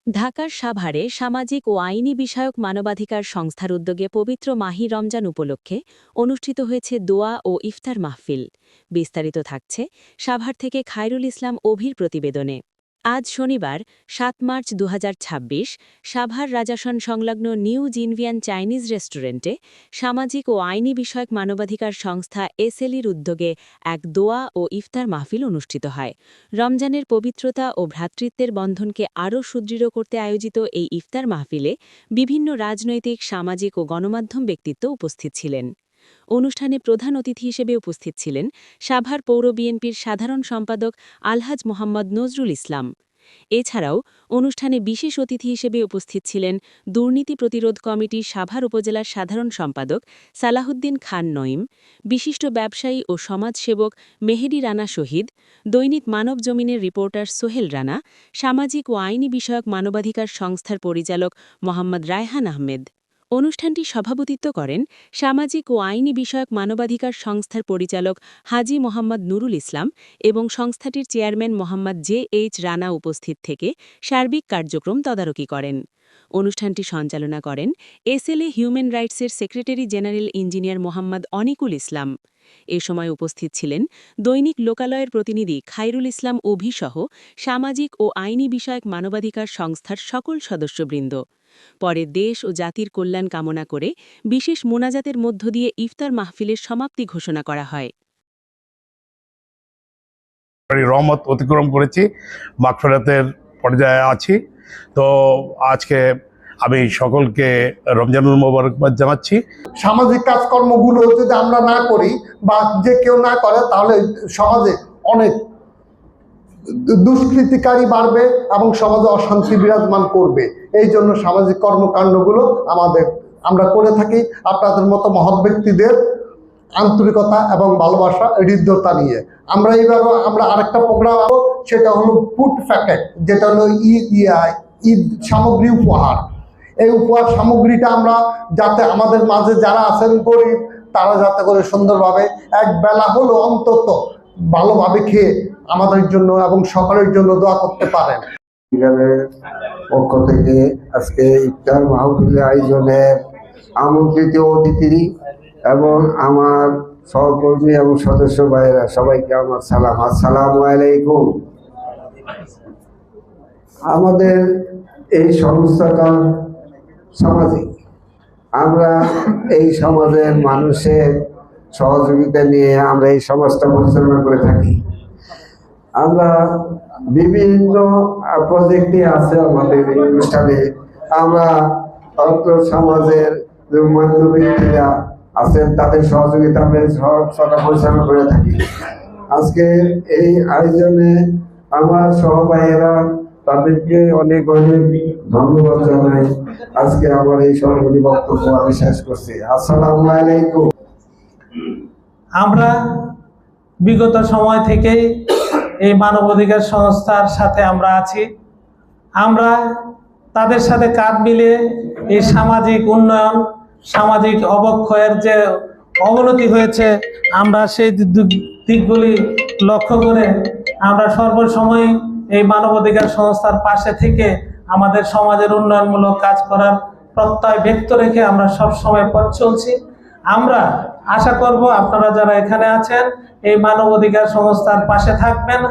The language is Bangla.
ঢাকার সাভারে সামাজিক ও আইনি বিষয়ক মানবাধিকার সংস্থার উদ্যোগে পবিত্র মাহি রমজান উপলক্ষে অনুষ্ঠিত হয়েছে দোয়া ও ইফতার মাহফিল। বিস্তারিত থাকছে সাভার থেকে খায়রুল ইসলাম অভির প্রতিবেদনে। আজ শনিবার ৭ মার্চ ২০২৬ সাভার রাজাসন সংলগ্ন নিউ জিনভিয়ান চাইনিজ রেস্টুরেন্টে সামাজিক ও আইনি বিষয়ক মানবাধিকার সংস্থা এসএলির উদ্যোগে এক দোয়া ও ইফতার মাহফিল অনুষ্ঠিত হয়। রমজানের পবিত্রতা ও ভ্রাতৃত্বের বন্ধনকে আরও সুদৃঢ় করতে আয়োজিত এই ইফতার মাহফিলে বিভিন্ন রাজনৈতিক, সামাজিক ও গণমাধ্যম ব্যক্তিত্ব উপস্থিত ছিলেন। অনুষ্ঠানে প্রধান অতিথি হিসেবে উপস্থিত ছিলেন সাভার পৌর বিএনপির সাধারণ সম্পাদক আলহাজ মোহাম্মদ নজরুল ইসলাম। এছাড়াও অনুষ্ঠানে বিশেষ অতিথি হিসেবে উপস্থিত ছিলেন দুর্নীতি প্রতিরোধ কমিটি সাভার উপজেলার সাধারণ সম্পাদক সালাহুদ্দিন খান নঈম, বিশিষ্ট ব্যবসায়ী ও সমাজসেবক মেহেদী রানা শহীদ, দৈনিক মানব জমিনের রিপোর্টার সোহেল রানা, সামাজিক ও আইনি বিষয়ক মানবাধিকার সংস্থার পরিচালক মোহাম্মদ রায়হান আহমেদ। অনুষ্ঠানটি সভাপতিত্ব করেন সামাজিক ও আইনি বিষয়ক মানবাধিকার সংস্থার পরিচালক হাজী মোহাম্মদ নুরুল ইসলাম এবং সংস্থাটির চেয়ারম্যান মোহাম্মদ জে.এইচ. রানা উপস্থিত থেকে সার্বিক কার্যক্রম তদারকি করেন। অনুষ্ঠানটি সঞ্চালনা করেন এসএলএ হিউম্যান রাইটসের secretary general engineer Mohammad Anikul Islam. এ সময় উপস্থিত ছিলেন দৈনিক লোকালয়ের প্রতিনিধি খায়রুল ইসলাম অভিসহ সামাজিক ও আইনি বিষয়ক মানবাধিকার সংস্থার সকল সদস্যবৃন্দ। পরে দেশ ও জাতির কল্যাণ কামনা করে বিশেষ মোনাজাতের মধ্য দিয়ে ইফতার মাহফিলের সমাপ্তি ঘোষণা করা হয়। রহমত অতিক্রম করেছি, মাগফিরাতের পর্যায়ে আছি। তো আজকে আমি সকলকে রমজানুল মোবারকবাদ জানাচ্ছি। সামাজিক কাজকর্মগুলো যদি আমরা না করি বা যে কেউ না করে, তাহলে সমাজে অনেক দুষ্কৃতিকারী বাড়বে এবং সমাজে অশান্তি বিরাজমান করবে। এই জন্য সামাজিক কর্মকাণ্ডগুলো আমরা করে থাকি আপনাদের মতো মহৎ ব্যক্তিদের আন্তরিকতা এবং ভালোবাসা, হৃদ্যতা নিয়ে। আমরা আরেকটা প্রোগ্রাম, সেটা হলো ফুড প্যাকেট, যেটা হলো ঈদ সামগ্রী উপহার। এই উপহার সামগ্রীটা আমরা যাতে আমাদের মাঝে যারা আছেন গরিব, তারা যাতে করে সুন্দরভাবে এক বেলা হলো অন্তত ভালোভাবে খেয়ে আমাদের জন্য এবং সকলের জন্য দোয়া করতে পারেন। পক্ষ থেকে আজকে ইফতার মাহফিলের আয়োজনে আমন্ত্রিত অতিথি এবং আমার সহকর্মী এবং সদস্য ভাইয়েরা সবাইকে আমার সালাম, আসসালামু আলাইকুম। আমাদের এই সংস্থাটা সামাজিক, আমরা এই সমাজের মানুষের সহযোগিতা নিয়ে আমরা এই সমাজটা পরিচালনা করে থাকি। আমরা বিভিন্ন প্রজেক্টে আছে আমাদের এই অনুষ্ঠানে। আমরা সমাজের মান্য ব্যক্তিরা আছেন, তাদের সহযোগিতা আমরা সরকার পরিচালনা করে থাকি। আজকে এই আয়োজনে আমার সহভাগীরা, তাদেরকে অনেক অনেক ধন্যবাদ জানাই। আজকে আমার এই সর্বপরি বক্তব্য আমি শেষ করছি। আসসালামু আলাইকুম। আমরা বিগত সময় থেকেই এই মানবাধিকার সংস্থার সাথে আমরা আছি। আমরা তাদের সাথে কাঁধ মিলিয়ে এই সামাজিক উন্নয়ন, সামাজিক অবক্ষয়ের যে অবনতি হয়েছে, আমরা সেই দিকগুলি লক্ষ্য করে আমরা সর্বসময় এই মানবাধিকার সংস্থার পাশে থেকে আমাদের সমাজের উন্নয়নমূলক কাজ করার প্রত্যয় ব্যক্ত রেখে আমরা সবসময় পথ চলছি। আমরা আশা করব আপনারা যারা এখানে আছেন এই মানবাধিকার সংস্থার পাশে থাকবেন।